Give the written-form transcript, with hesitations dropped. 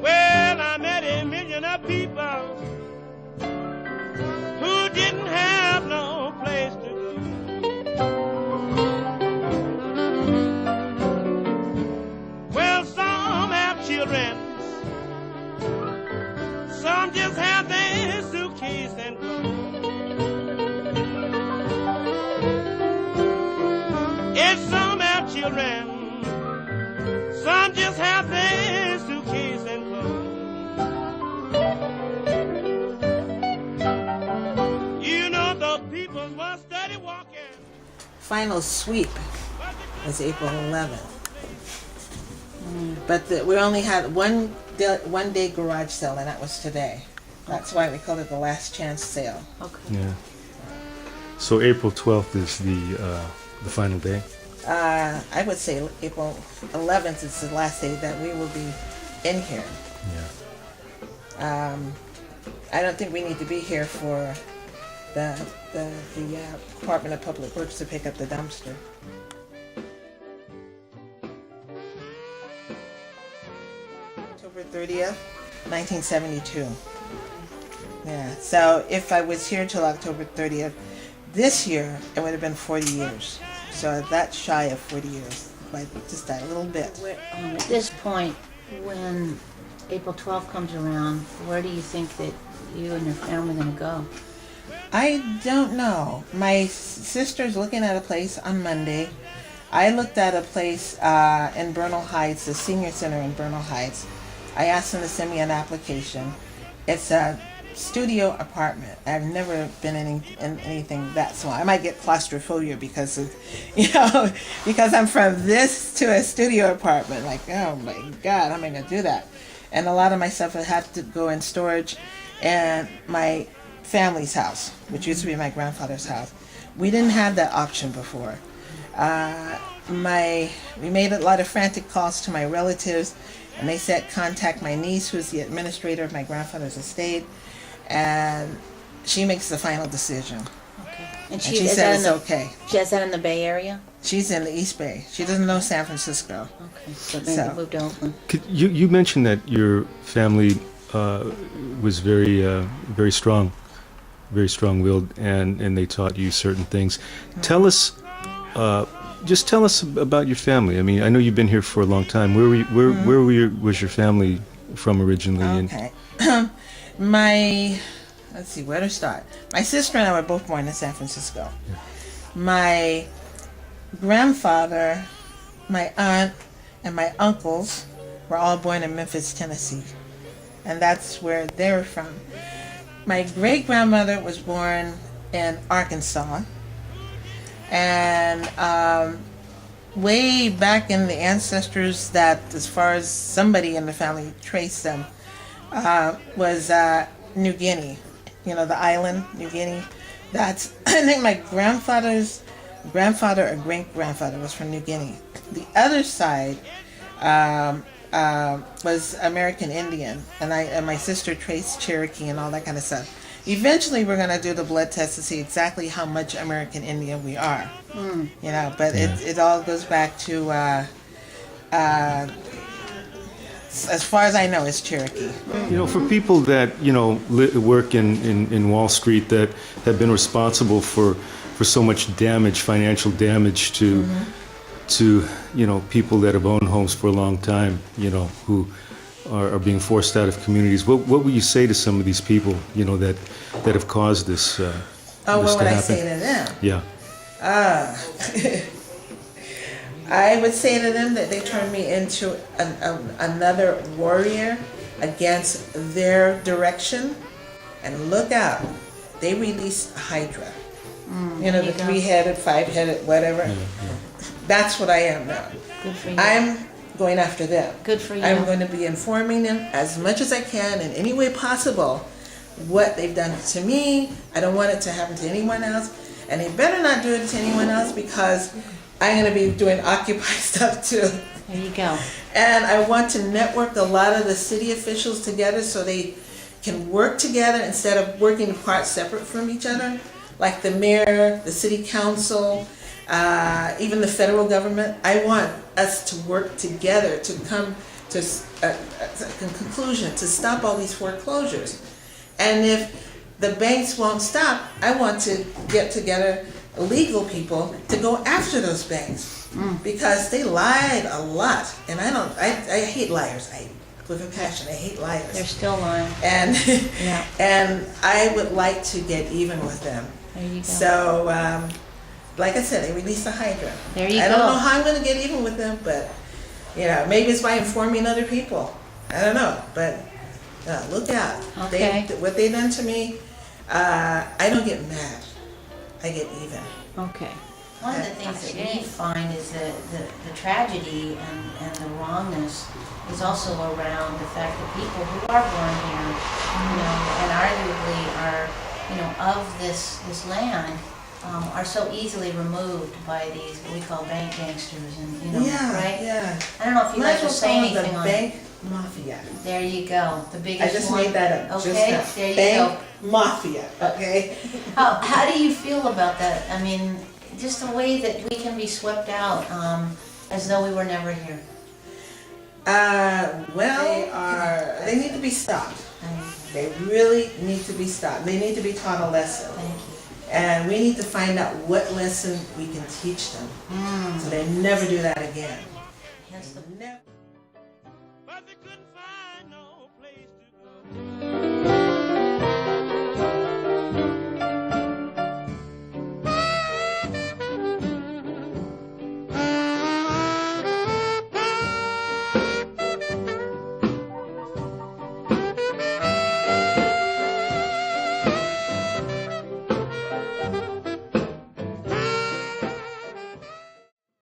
Well, I met a million of people who didn't have no place to go. Well, some have children, some just have their suitcase and clothes. Yes, some have children, some just have their suitcase and clothes. You know the people was steady walking. Final sweep was April 11th. But we only had one day garage sale, and that was today. That's why we call it the last chance sale. Okay. Yeah. So April 12th is the final day? I would say April 11th is the last day that we will be in here. Yeah. I don't think we need to be here for the Department of Public Works to pick up the dumpster. October 30th, 1972. Yeah, so if I was here till October 30th, this year it would have been 40 years. So that's shy of 40 years, by just that little bit. At this point, when April 12th comes around, where do you think that you and your family are going to go? I don't know. My sister's looking at a place on Monday. I looked at a place in Bernal Heights, the senior center in Bernal Heights. I asked them to send me an application. It's a studio apartment. I've never been in anything that small. I might get claustrophobia because of, because I'm from this to a studio apartment. Like, oh my God, how am I going to do that? And a lot of my stuff would have to go in storage. And my family's house, which used to be my grandfather's house, we didn't have that option before. We made a lot of frantic calls to my relatives, and they said contact my niece, who's the administrator of my grandfather's estate, and she makes the final decision. Okay. And she said it's okay. She has that in the Bay Area? She's in the East Bay. She doesn't know San Francisco. Okay, so maybe moved to Oakland. You mentioned that your family was very strong, very strong-willed, and they taught you certain things. Tell us, just tell us about your family. I mean, I know you've been here for a long time. Where was your family from originally? Okay. Let's see, where to start. My sister and I were both born in San Francisco. Yeah. My grandfather, my aunt, and my uncles were all born in Memphis, Tennessee. And that's where they were from. My great-grandmother was born in Arkansas. And way back in the ancestors that, as far as somebody in the family traced them, was New Guinea. The island, New Guinea. That's, I think my grandfather's grandfather or great-grandfather was from New Guinea. The other side was American Indian, and my sister traced Cherokee and all that kind of stuff. Eventually, we're going to do the blood test to see exactly how much American Indian we are. But it all goes back to, as far as I know, it's Cherokee. For people that work in Wall Street that have been responsible for so much damage, financial damage to people that have owned homes for a long time, who are being forced out of communities. What would you say to some of these people, that have caused this? What would I say to them? Yeah. I would say to them that they turned me into another warrior against their direction. And look out, they released Hydra. The 3-headed, 5-headed, whatever. Yeah. That's what I am now. Good for you. I'm going after them. Good for you. I'm going to be informing them as much as I can in any way possible what they've done to me. I don't want it to happen to anyone else. And they better not do it to anyone else, because I'm going to be doing Occupy stuff too. There you go. And I want to network a lot of the city officials together so they can work together instead of working apart separate from each other. Like the mayor, the city council, even the federal government. I want us to work together to come to a conclusion, to stop all these foreclosures. And if the banks won't stop, I want to get together legal people to go after those banks because they lied a lot. And I hate liars. With a passion, I hate liars. They're still lying. And Yeah. and I would like to get even with them. There you go. So, like I said, they released the Hydra. There you I go. don't know how I'm going to get even with them, but maybe it's by informing other people. I don't know, but look out. Okay. What they done to me, I don't get mad. I get even. Okay. One of the things that we find is that the tragedy and the wrongness is also around the fact that people who are born here, and arguably are, of this land, are so easily removed by these what we call bank gangsters, and right? Yeah. I don't know if you Might guys as will well say call it anything the on bank mafia. There you go, the biggest I just one. made that up. Okay, just now. there you bank go. mafia. Okay. How do you feel about that? I mean, just the way that we can be swept out as though we were never here. Well, they need to be stopped. They really need to be stopped. They need to be taught a lesson. Thank you. And we need to find out what lesson we can teach them so they never do that again. Hence the